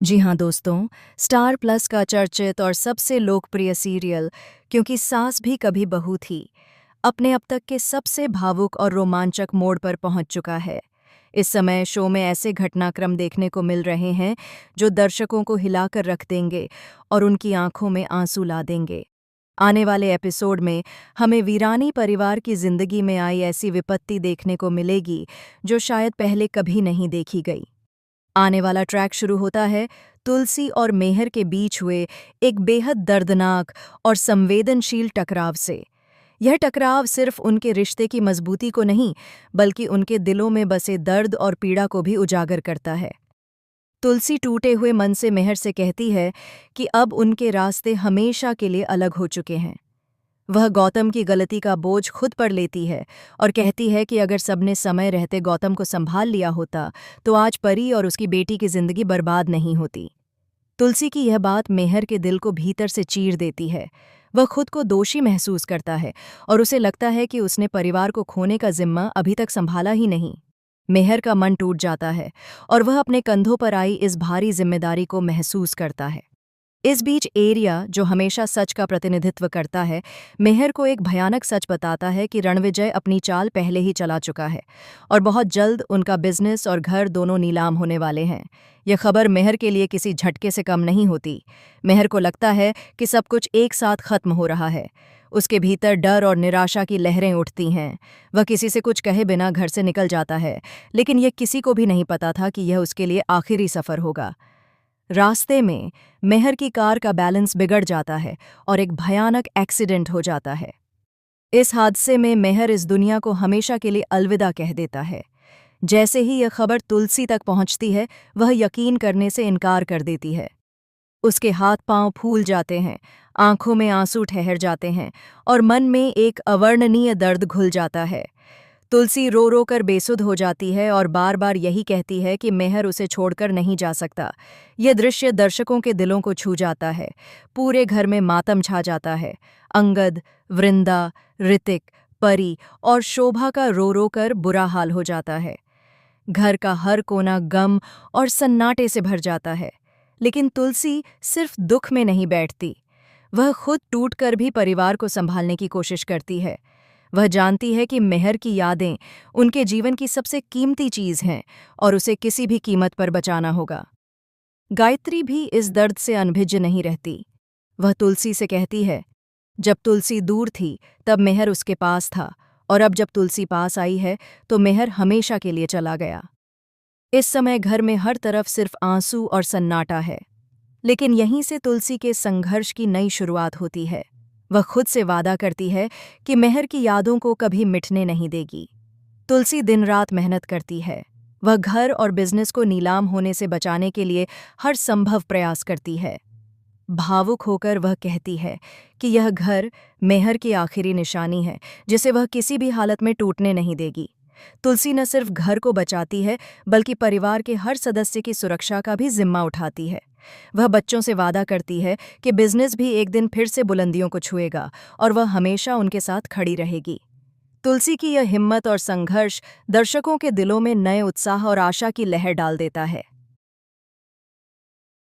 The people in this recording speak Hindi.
जी हाँ दोस्तों, स्टार प्लस का चर्चित और सबसे लोकप्रिय सीरियल क्योंकि सास भी कभी बहू थी, अपने अब तक के सबसे भावुक और रोमांचक मोड़ पर पहुंच चुका है। इस समय शो में ऐसे घटनाक्रम देखने को मिल रहे हैं जो दर्शकों को हिलाकर रख देंगे और उनकी आंखों में आंसू ला देंगे। आने वाले एपिसोड में हमें वीरानी परिवार की जिंदगी में आई ऐसी विपत्ति देखने को मिलेगी जो शायद पहले कभी नहीं देखी गई। आने वाला ट्रैक शुरू होता है तुलसी और मेहर के बीच हुए एक बेहद दर्दनाक और संवेदनशील टकराव से। यह टकराव सिर्फ उनके रिश्ते की मजबूती को नहीं, बल्कि उनके दिलों में बसे दर्द और पीड़ा को भी उजागर करता है। तुलसी टूटे हुए मन से मेहर से कहती है कि अब उनके रास्ते हमेशा के लिए अलग हो चुके हैं। वह गौतम की गलती का बोझ खुद पर लेती है और कहती है कि अगर सबने समय रहते गौतम को संभाल लिया होता तो आज परी और उसकी बेटी की जिंदगी बर्बाद नहीं होती। तुलसी की यह बात मेहर के दिल को भीतर से चीर देती है। वह खुद को दोषी महसूस करता है और उसे लगता है कि उसने परिवार को खोने का जिम्मा अभी तक संभाला ही नहीं। मेहर का मन टूट जाता है और वह अपने कंधों पर आई इस भारी जिम्मेदारी को महसूस करता है। इस बीच एरिया, जो हमेशा सच का प्रतिनिधित्व करता है, मेहर को एक भयानक सच बताता है कि रणविजय अपनी चाल पहले ही चला चुका है और बहुत जल्द उनका बिजनेस और घर दोनों नीलाम होने वाले हैं। यह खबर मेहर के लिए किसी झटके से कम नहीं होती। मेहर को लगता है कि सब कुछ एक साथ खत्म हो रहा है। उसके भीतर डर और निराशा की लहरें उठती हैं। वह किसी से कुछ कहे बिना घर से निकल जाता है, लेकिन यह किसी को भी नहीं पता था कि यह उसके लिए आखिरी सफ़र होगा। रास्ते में मेहर की कार का बैलेंस बिगड़ जाता है और एक भयानक एक्सीडेंट हो जाता है। इस हादसे में मेहर इस दुनिया को हमेशा के लिए अलविदा कह देता है। जैसे ही यह खबर तुलसी तक पहुंचती है, वह यकीन करने से इनकार कर देती है। उसके हाथ पांव फूल जाते हैं, आंखों में आंसू ठहर जाते हैं और मन में एक अवर्णनीय दर्द घुल जाता है। तुलसी रो रो कर बेसुध हो जाती है और बार बार यही कहती है कि मेहर उसे छोड़कर नहीं जा सकता। यह दृश्य दर्शकों के दिलों को छू जाता है। पूरे घर में मातम छा जाता है। अंगद, वृंदा, ऋतिक, परी और शोभा का रो रो कर बुरा हाल हो जाता है। घर का हर कोना गम और सन्नाटे से भर जाता है। लेकिन तुलसी सिर्फ दुख में नहीं बैठती। वह खुद टूटकर भी परिवार को संभालने की कोशिश करती है। वह जानती है कि मेहर की यादें उनके जीवन की सबसे कीमती चीज हैं और उसे किसी भी कीमत पर बचाना होगा। गायत्री भी इस दर्द से अनभिज्ञ नहीं रहती। वह तुलसी से कहती है, जब तुलसी दूर थी तब मेहर उसके पास था, और अब जब तुलसी पास आई है तो मेहर हमेशा के लिए चला गया। इस समय घर में हर तरफ सिर्फ आंसू और सन्नाटा है। लेकिन यहीं से तुलसी के संघर्ष की नई शुरुआत होती है। वह खुद से वादा करती है कि मेहर की यादों को कभी मिटने नहीं देगी। तुलसी दिन रात मेहनत करती है। वह घर और बिजनेस को नीलाम होने से बचाने के लिए हर संभव प्रयास करती है। भावुक होकर वह कहती है कि यह घर मेहर की आखिरी निशानी है, जिसे वह किसी भी हालत में टूटने नहीं देगी। तुलसी न सिर्फ घर को बचाती है, बल्कि परिवार के हर सदस्य की सुरक्षा का भी जिम्मा उठाती है। वह बच्चों से वादा करती है कि बिजनेस भी एक दिन फिर से बुलंदियों को छुएगा और वह हमेशा उनके साथ खड़ी रहेगी। तुलसी की यह हिम्मत और संघर्ष दर्शकों के दिलों में नए उत्साह और आशा की लहर डाल देता है।